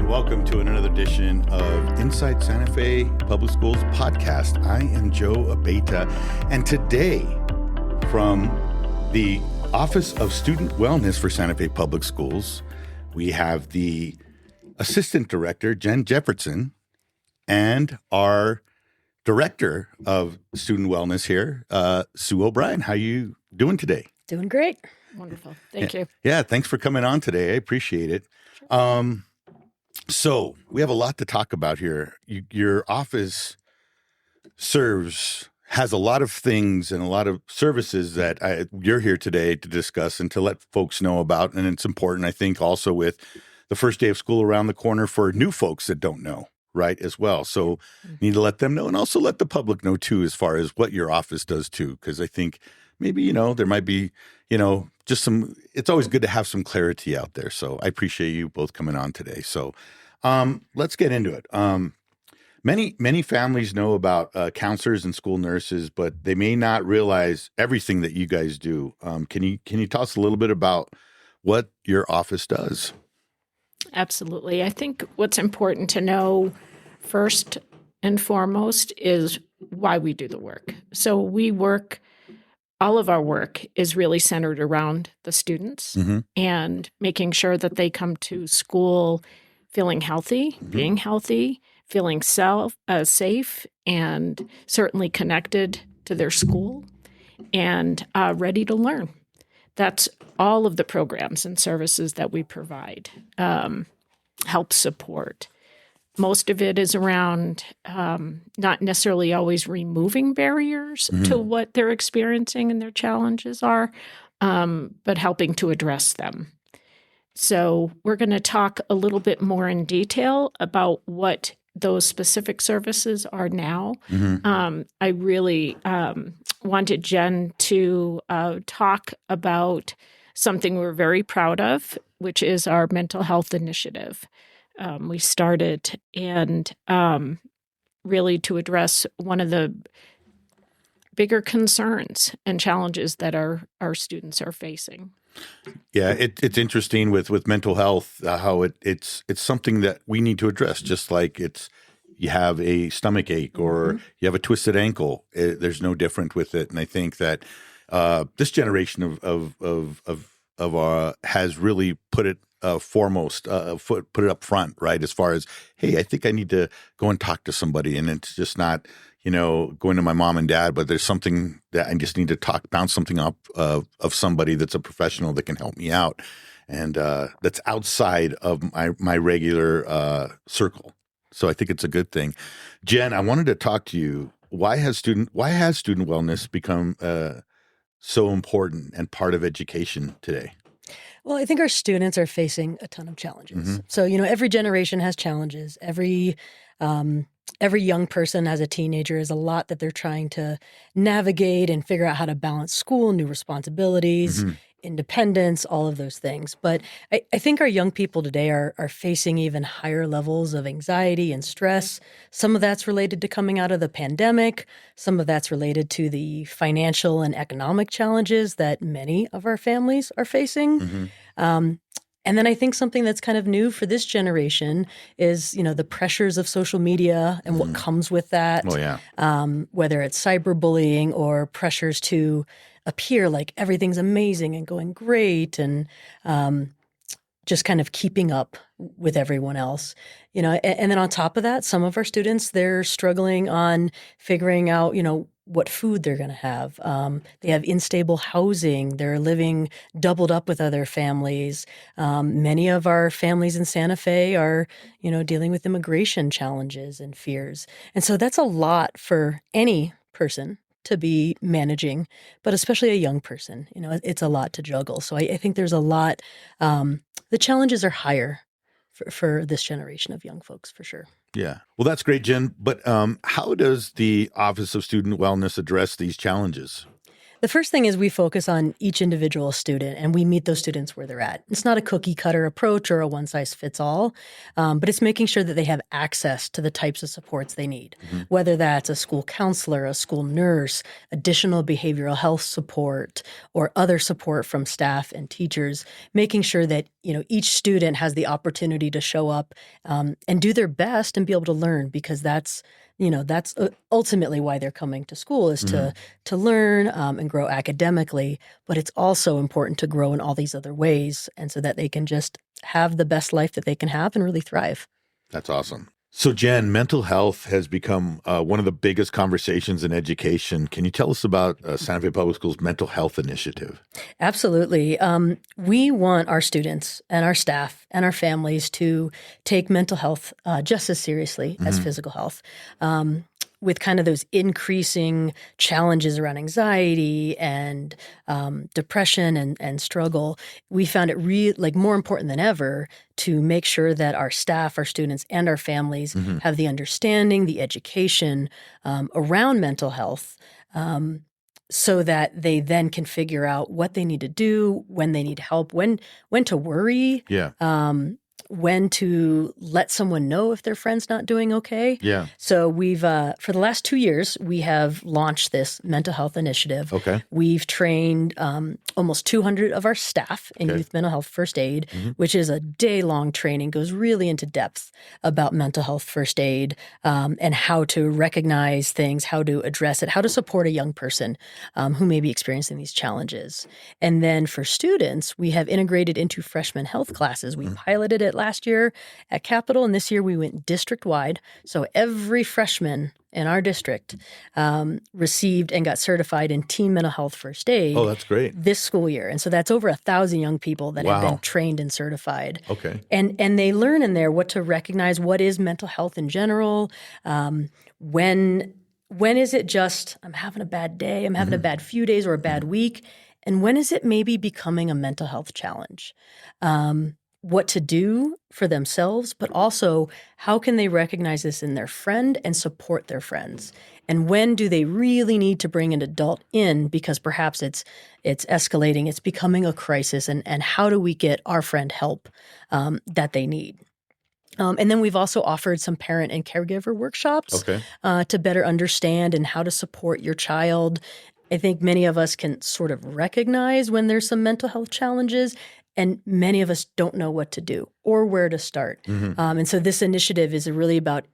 welcome to another edition of Inside Santa Fe Public Schools podcast. I am Joe Abeyta, and today from the Office of Student Wellness for Santa Fe Public Schools, we have the Assistant Director, Jenn Jevertson, and our Director of Student Wellness here, Sue O'Brien. How you doing today? Doing great. Wonderful. Thank you. Yeah, thanks for coming on today. I appreciate it. Sure. So we have a lot to talk about here. Your office has a lot of things and a lot of services that you're here today to discuss and to let folks know about. And it's important, I think, also with the first day of school around the corner for new folks that don't know, right, as well. So need to let them know and also let the public know, too, as far as what your office does, too, because I think maybe, there might be, just it's always good to have some clarity out there. So I appreciate you both coming on today. So let's get into it. Many families know about counselors and school nurses, but they may not realize everything that you guys do. Can you tell us a little bit about what your office does? Absolutely. I think what's important to know first and foremost is why we do the work. So all of our work is really centered around the students and making sure that they come to school feeling healthy, being healthy, feeling safe, and certainly connected to their school and ready to learn. That's all of the programs and services that we provide, help support. Most of it is around not necessarily always removing barriers to what they're experiencing and their challenges are, but helping to address them. So we're going to talk a little bit more in detail about what those specific services are now. I really wanted Jenn to talk about something we're very proud of, which is our mental health initiative. We started and really to address one of the bigger concerns and challenges that our students are facing. Yeah, it's interesting with mental health, how it's something that we need to address, just like you have a stomach ache or you have a twisted ankle. There's no different with it. And I think that this generation of has really put it foremost, put it up front, right? As far as, hey, I think I need to go and talk to somebody, and it's just not, going to my mom and dad, but there's something that I just need to bounce something up of somebody that's a professional that can help me out, and that's outside of my regular circle. So I think it's a good thing. Jenn, I wanted to talk to you. Why has student wellness become so important and part of education today? Well, I think our students are facing a ton of challenges. So, every generation has challenges. Every young person as a teenager has a lot that they're trying to navigate and figure out how to balance school, new responsibilities, independence, all of those things. But I think our young people today are facing even higher levels of anxiety and stress. Some of that's related to coming out of the pandemic. Some of that's related to the financial and economic challenges that many of our families are facing. And then I think something that's kind of new for this generation is, the pressures of social media and what comes with that. Oh, yeah. Whether it's cyberbullying or pressures to appear like everything's amazing and going great and just kind of keeping up with everyone else. And then on top of that, some of our students, they're struggling on figuring out, what food they're going to have. They have unstable housing. They're living doubled up with other families. Many of our families in Santa Fe are, dealing with immigration challenges and fears. And so that's a lot for any person to be managing, but especially a young person. It's a lot to juggle. So I think there's a lot. The challenges are higher for this generation of young folks, for sure. Yeah. Well, that's great, Jenn. But how does the Office of Student Wellness address these challenges? The first thing is we focus on each individual student and we meet those students where they're at. It's not a cookie cutter approach or a one size fits all, but it's making sure that they have access to the types of supports they need, whether that's a school counselor, a school nurse, additional behavioral health support, or other support from staff and teachers, making sure that, each student has the opportunity to show up and do their best and be able to learn, because that's ultimately why they're coming to school, is to learn and grow academically, but it's also important to grow in all these other ways, and so that they can just have the best life that they can have and really thrive. That's awesome. So Jenn, mental health has become one of the biggest conversations in education. Can you tell us about Santa Fe Public Schools' mental health initiative? Absolutely. We want our students and our staff and our families to take mental health just as seriously as physical health. With kind of those increasing challenges around anxiety and depression and struggle, we found it more important than ever to make sure that our staff, our students, and our families have the understanding, the education around mental health, so that they then can figure out what they need to do, when they need help, when to worry, when to let someone know if their friend's not doing okay. Yeah. So we've, for the last 2 years, we have launched this mental health initiative. Okay. We've trained almost 200 of our staff in youth mental health first aid, which is a day-long training, goes really into depth about mental health first aid and how to recognize things, how to address it, how to support a young person who may be experiencing these challenges. And then for students, we have integrated into freshman health classes. We piloted it last year at Capitol, and this year we went district-wide. So every freshman in our district received and got certified in teen mental health first aid. Oh, that's great. This school year. And so that's over 1,000 young people that have been trained and certified. Okay. And they learn in there what to recognize, what is mental health in general, when is it just, I'm having a bad day, I'm having a bad few days or a bad week, and when is it maybe becoming a mental health challenge? What to do for themselves, but also how can they recognize this in their friend and support their friends? And when do they really need to bring an adult in because perhaps it's escalating, it's becoming a crisis, and how do we get our friend help that they need? And then we've also offered some parent and caregiver workshops to better understand and how to support your child. I think many of us can sort of recognize when there's some mental health challenges, and many of us don't know what to do or where to start. And so this initiative is really about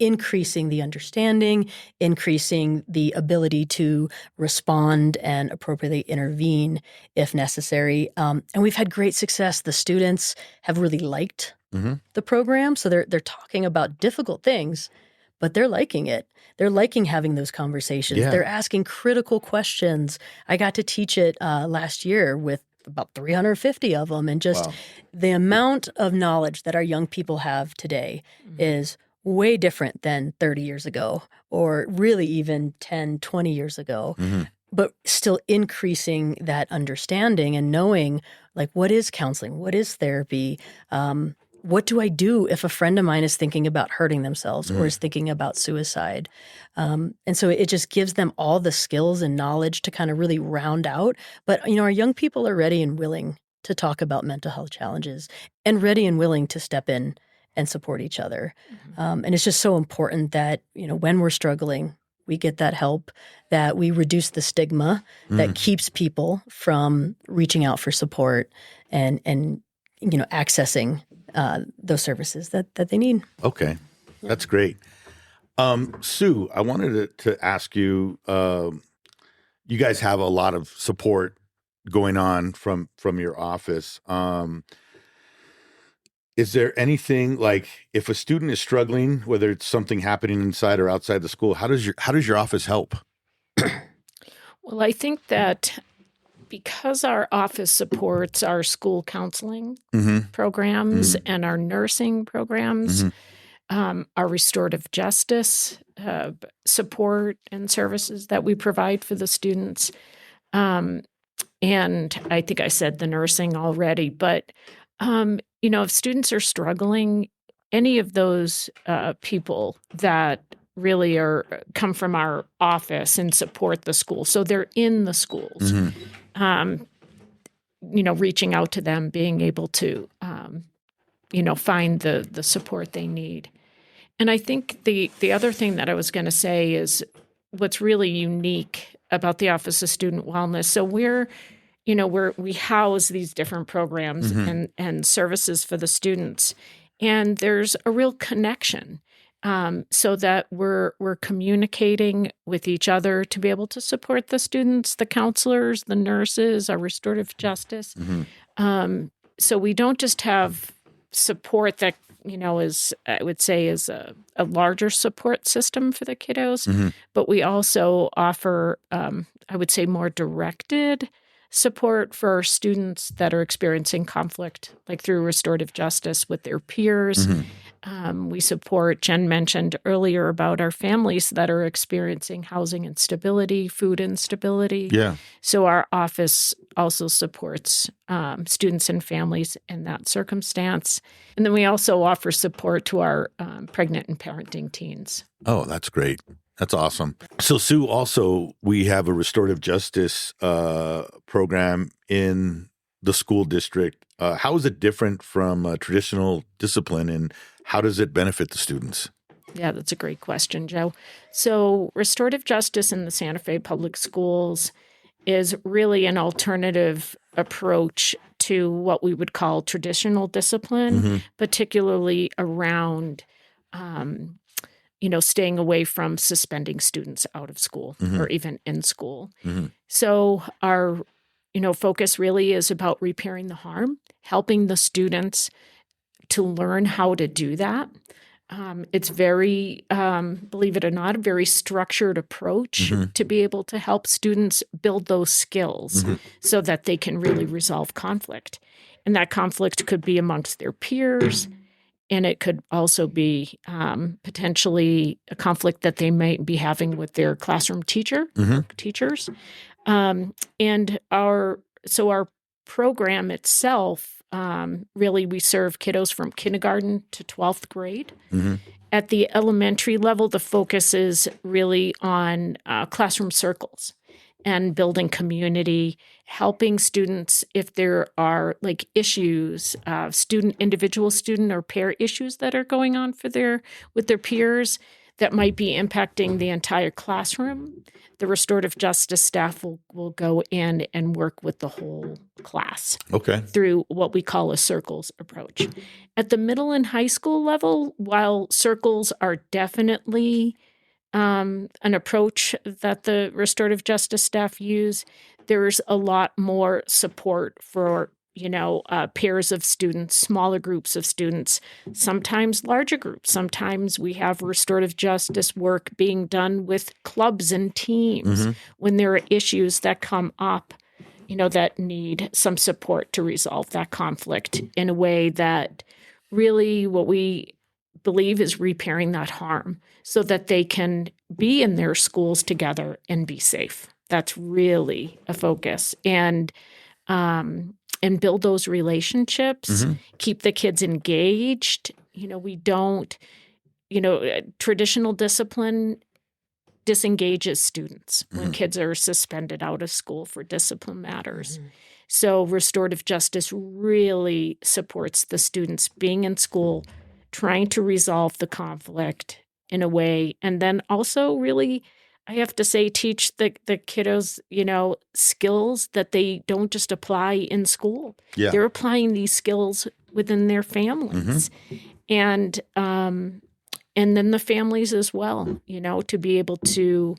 increasing the understanding, increasing the ability to respond and appropriately intervene if necessary. And we've had great success. The students have really liked the program. So they're talking about difficult things, but they're liking it. They're liking having those conversations. Yeah. They're asking critical questions. I got to teach it last year with about 350 of them. And just the amount of knowledge that our young people have today is way different than 30 years ago, or really even 10, 20 years ago. But still increasing that understanding and knowing, like, what is counseling? What is therapy? What do I do if a friend of mine is thinking about hurting themselves or is thinking about suicide? And so it just gives them all the skills and knowledge to kind of really round out. But, our young people are ready and willing to talk about mental health challenges and ready and willing to step in and support each other. And it's just so important that, when we're struggling, we get that help, that we reduce the stigma that keeps people from reaching out for support and accessing those services that they need. Okay. That's great. Sue, I wanted to ask you, you guys have a lot of support going on from your office. Is there anything, like, if a student is struggling, whether it's something happening inside or outside the school, how does your office help? Well, I think that because our office supports our school counseling programs and our nursing programs, our restorative justice support and services that we provide for the students, and I think I said the nursing already, but if students are struggling, any of those people that really come from our office and support the school. So they're in the schools, reaching out to them, being able to, find the support they need. And I think the other thing that I was going to say is what's really unique about the Office of Student Wellness. So we house these different programs and services for the students, and there's a real connection, so that we're communicating with each other to be able to support the students, the counselors, the nurses, our restorative justice. So we don't just have support that is, I would say, is a larger support system for the kiddos, but we also offer, I would say, more directed support for students that are experiencing conflict, like through restorative justice with their peers. We support, Jenn mentioned earlier about our families that are experiencing housing instability, food instability. Yeah. So our office also supports students and families in that circumstance. And then we also offer support to our pregnant and parenting teens. Oh, that's great. That's awesome. So, Sue, also, we have a restorative justice program in the school district. How is it different from traditional discipline, and how does it benefit the students? Yeah, that's a great question, Joe. So restorative justice in the Santa Fe Public Schools is really an alternative approach to what we would call traditional discipline, particularly around staying away from suspending students out of school or even in school. So our, focus really is about repairing the harm, helping the students to learn how to do that. It's very, believe it or not, a very structured approach to be able to help students build those skills so that they can really resolve conflict. And that conflict could be amongst their peers, and it could also be potentially a conflict that they might be having with their classroom teachers. And our program itself, really, we serve kiddos from kindergarten to 12th grade. At the elementary level, the focus is really on classroom circles and building community, helping students if there are issues, individual student or pair issues that are going on with their peers that might be impacting the entire classroom. The restorative justice staff will go in and work with the whole class through what we call a circles approach. At the middle and high school level, while circles are definitely an approach that the restorative justice staff use, there's a lot more support for pairs of students, smaller groups of students, sometimes larger groups. Sometimes we have restorative justice work being done with clubs and teams when there are issues that come up, that need some support to resolve that conflict in a way that really what we believe is repairing that harm so that they can be in their schools together and be safe. That's really a focus. And build those relationships, keep the kids engaged. We don't, traditional discipline disengages students when kids are suspended out of school for discipline matters. So restorative justice really supports the students being in school, trying to resolve the conflict in a way, and then also really, I have to say, teach the kiddos, skills that they don't just apply in school. Yeah. They're applying these skills within their families. And then the families as well, to be able to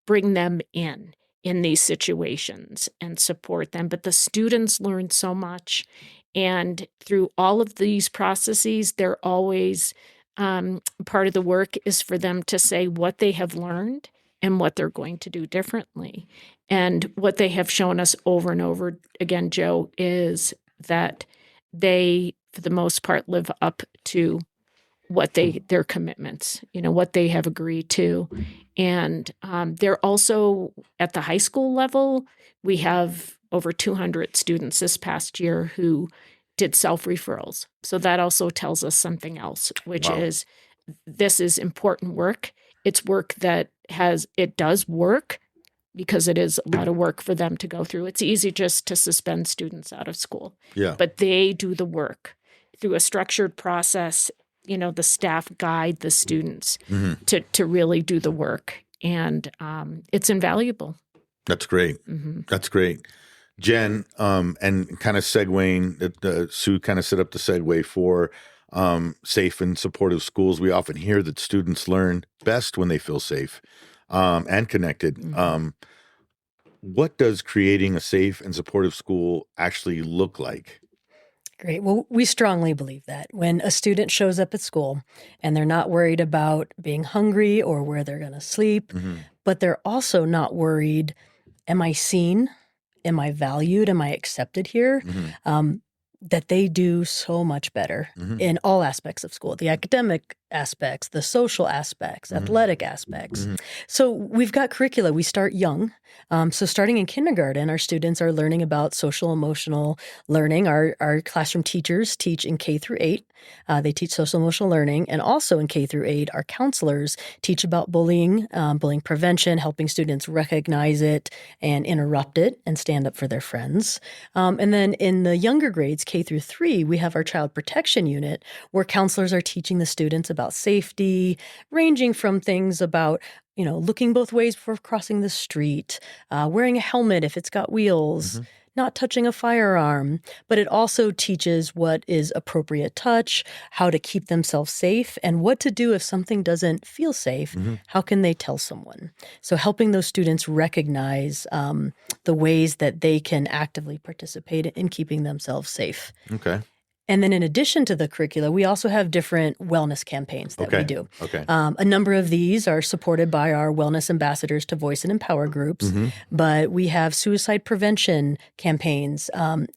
bring them in these situations and support them. But the students learn so much. And through all of these processes, they're always part of the work is for them to say what they have learned and what they're going to do differently. And what they have shown us over and over again, Joe, is that they, for the most part, live up to what their commitments, what they have agreed to. And they're also at the high school level. We have over 200 students this past year who did self-referrals. So that also tells us something else, which is this is important work. It's work that does work because it is a lot of work for them to go through. It's easy just to suspend students out of school. Yeah. But they do the work through a structured process. The staff guide the students to really do the work. And it's invaluable. That's great. That's great. Jenn, and kind of segueing, Sue kind of set up the segue for safe and supportive schools. We often hear that students learn best when they feel safe and connected. What does creating a safe and supportive school actually look like? Great. Well, we strongly believe that when a student shows up at school and they're not worried about being hungry or where they're going to sleep, but they're also not worried, am I seen? Am I valued? Am I accepted here? That they do so much better in all aspects of school, the academic aspects, the social aspects, athletic aspects. So we've got curricula. We start young. So starting in kindergarten, our students are learning about social emotional learning. Our classroom teachers teach in K through 8. They teach social emotional learning. And also in K through 8, our counselors teach about bullying, bullying prevention, helping students recognize it and interrupt it and stand up for their friends. And then in the younger grades, K through 3, we have our child protection unit where counselors are teaching the students about safety, ranging from things about looking both ways before crossing the street, wearing a helmet if it's got wheels, not touching a firearm. But it also teaches what is appropriate touch, how to keep themselves safe, and what to do if something doesn't feel safe. How can they tell someone? So helping those students recognize the ways that they can actively participate in keeping themselves safe. Okay. And then in addition to the curricula, we also have different wellness campaigns that we do. Okay. A number of these are supported by our wellness ambassadors to voice and empower groups, but we have suicide prevention campaigns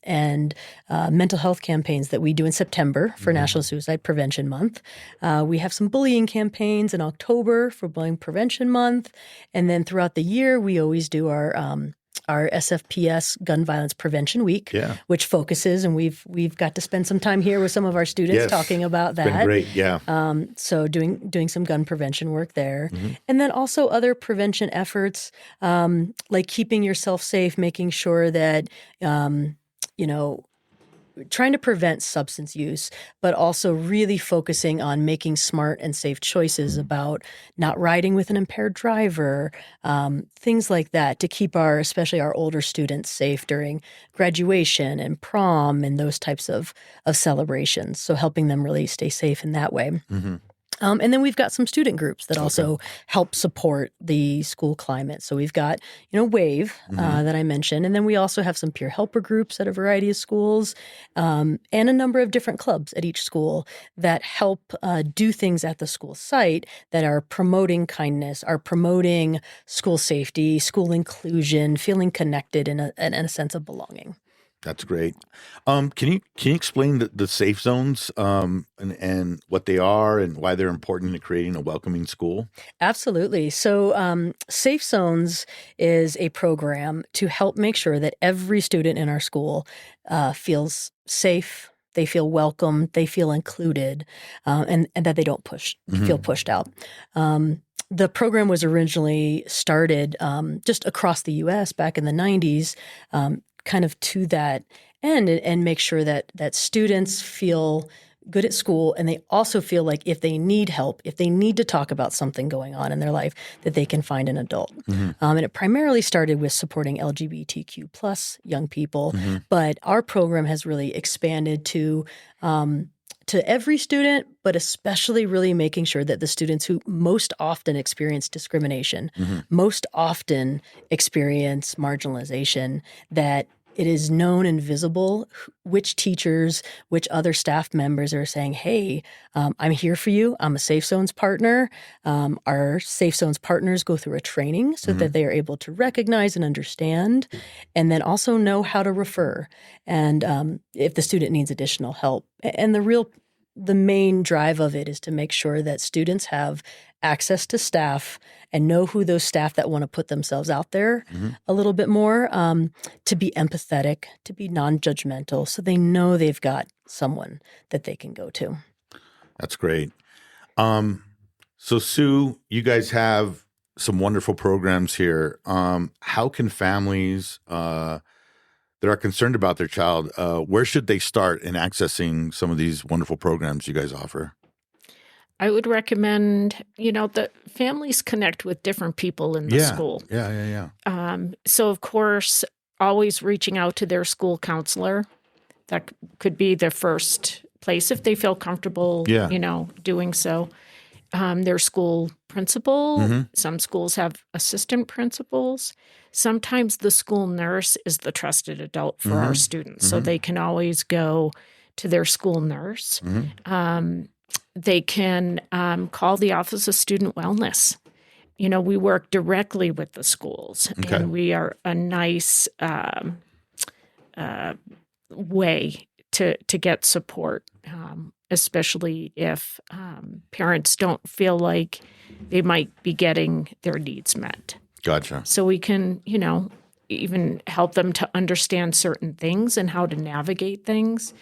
and mental health campaigns that we do in September for National Suicide Prevention Month. We have some bullying campaigns in October for Bullying Prevention Month. And then throughout the year, we always do our SFPS Gun Violence Prevention Week, which focuses, and we've got to spend some time here with some of our students talking about that. It's been great, yeah. So doing some gun prevention work there. And then also other prevention efforts, like keeping yourself safe, making sure that, trying to prevent substance use, but also really focusing on making smart and safe choices about not riding with an impaired driver, things like that to keep especially our older students safe during graduation and prom and those types of celebrations. So helping them really stay safe in that way. And then we've got some student groups that also help support the school climate. So we've got, WAVE that I mentioned. And then we also have some peer helper groups at a variety of schools and a number of different clubs at each school that help do things at the school site that are promoting kindness, are promoting school safety, school inclusion, feeling connected in a sense of belonging. That's great. Can you explain the safe zones and what they are and why they're important in creating a welcoming school? Absolutely. So Safe Zones is a program to help make sure that every student in our school feels safe, they feel welcome, they feel included, and that they don't feel pushed out. The program was originally started just across the U.S. back in the 90s, kind of to that end and make sure that students feel good at school, and they also feel like if they need help, if they need to talk about something going on in their life, that they can find an adult. And it primarily started with supporting LGBTQ plus young people, but our program has really expanded to every student, but especially really making sure that the students who most often experience discrimination, most often experience marginalization, that it is known and visible which teachers, which other staff members are saying, hey, I'm here for you. I'm a Safe Zones partner. Our Safe Zones partners go through a training so that they are able to recognize and understand, and then also know how to refer. And if the student needs additional help. And the main drive of it is to make sure that students have access to staff and know who those staff that want to put themselves out there a little bit more, to be empathetic, to be non-judgmental, so they know they've got someone that they can go to. That's great. So, Sue, you guys have some wonderful programs here. How can families that are concerned about their child, where should they start in accessing some of these wonderful programs you guys offer? I would recommend, that families connect with different people in the school. Yeah. So, of course, always reaching out to their school counselor. That could be their first place if they feel comfortable, doing so. Their school principal. Some schools have assistant principals. Sometimes the school nurse is the trusted adult for our students, so they can always go to their school nurse. They can call the Office of Student Wellness. We work directly with the schools, and we are a nice way to get support, especially if parents don't feel like they might be getting their needs met. Gotcha. So we can, even help them to understand certain things and how to navigate things.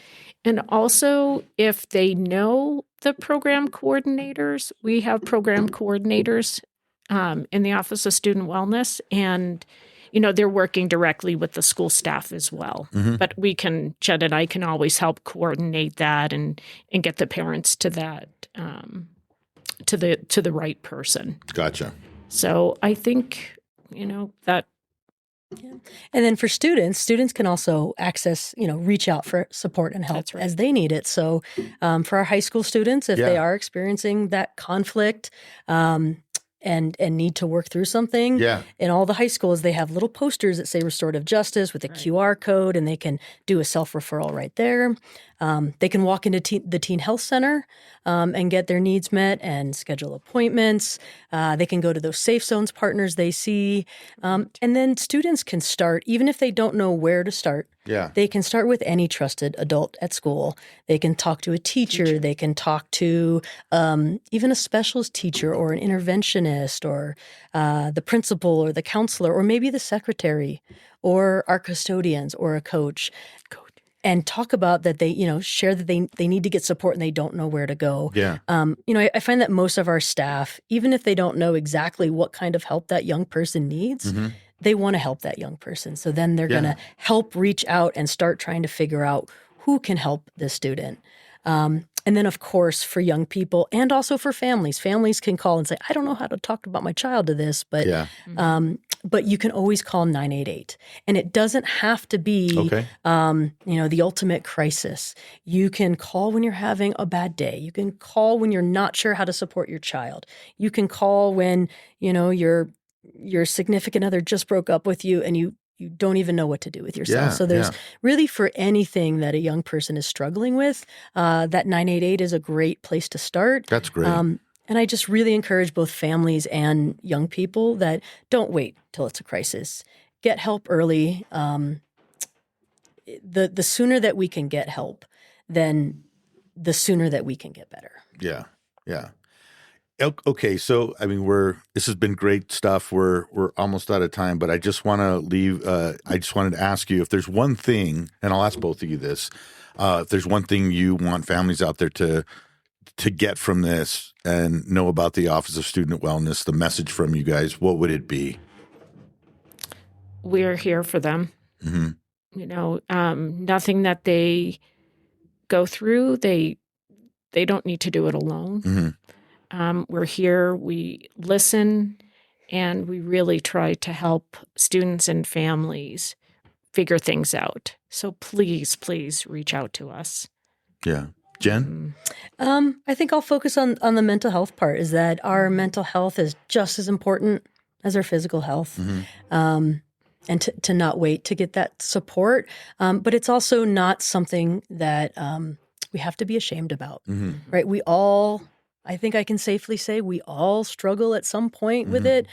And also, if they know the program coordinators, we have program coordinators in the Office of Student Wellness, and they're working directly with the school staff as well. But Jen and I can always help coordinate that and get the parents to that to the right person. Gotcha. So I think that. Yeah. And then for students can also access, reach out for support and help as they need it. So for our high school students, if they are experiencing that conflict and need to work through something, in all the high schools, they have little posters that say restorative justice with a QR code, and they can do a self-referral right there. They can walk into the Teen Health Center and get their needs met and schedule appointments. They can go to those Safe Zones partners they see. And then students can start, even if they don't know where to start, they can start with any trusted adult at school. They can talk to a teacher. They can talk to even a specialist teacher or an interventionist or the principal or the counselor or maybe the secretary or our custodians or a coach. And talk about that they, share that they need to get support and they don't know where to go. I find that most of our staff, even if they don't know exactly what kind of help that young person needs, they want to help that young person. So then they're going to help reach out and start trying to figure out who can help this student. And then, of course, for young people and also for families can call and say, I don't know how to talk about my child to this, but you can always call 988. And it doesn't have to be, the ultimate crisis. You can call when you're having a bad day. You can call when you're not sure how to support your child. You can call when, your significant other just broke up with you and you don't even know what to do with yourself. So there's really for anything that a young person is struggling with, that 988 is a great place to start. That's great. And I just really encourage both families and young people that don't wait till it's a crisis. Get help early. The sooner that we can get help, then the sooner that we can get better. Yeah. Okay, so this has been great stuff. We're almost out of time, but I just want to leave. I just wanted to ask you if there's one thing, and I'll ask both of you this: if there's one thing you want families out there to get from this and know about the Office of Student Wellness, the message from you guys, what would it be? We're here for them. Nothing that they go through, they don't need to do it alone. We're here, we listen, and we really try to help students and families figure things out. So please reach out to us. Yeah. Jenn? I think I'll focus on the mental health part, is that our mental health is just as important as our physical health. And to not wait to get that support. But it's also not something that we have to be ashamed about, right? We all, I think I can safely say, we all struggle at some point with it,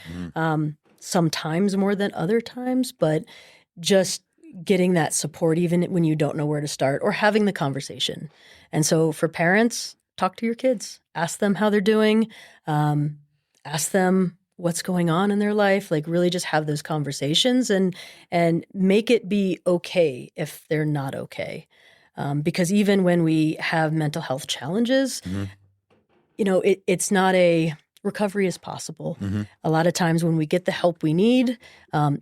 sometimes more than other times, but just getting that support even when you don't know where to start, or having the conversation. And so for parents, talk to your kids, ask them how they're doing, ask them what's going on in their life, like really just have those conversations and make it be okay if they're not okay. Because even when we have mental health challenges, it's not recovery is possible. Mm-hmm. A lot of times when we get the help we need,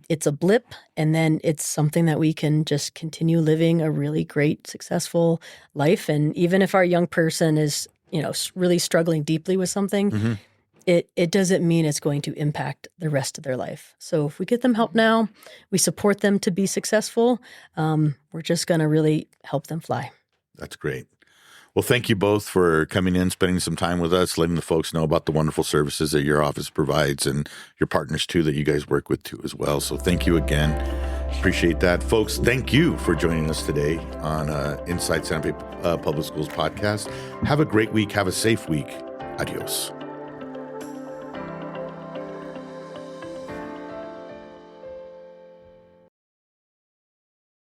it's a blip, and then it's something that we can just continue living a really great, successful life. And even if our young person is, really struggling deeply with something, Mm-hmm. it doesn't mean it's going to impact the rest of their life. So if we get them help now, we support them to be successful, we're just going to really help them fly. That's great. Well, thank you both for coming in, spending some time with us, letting the folks know about the wonderful services that your office provides and your partners too that you guys work with too as well. So thank you again. Appreciate that. Folks, thank you for joining us today on Inside Santa Fe Public Schools podcast. Have a great week. Have a safe week. Adios.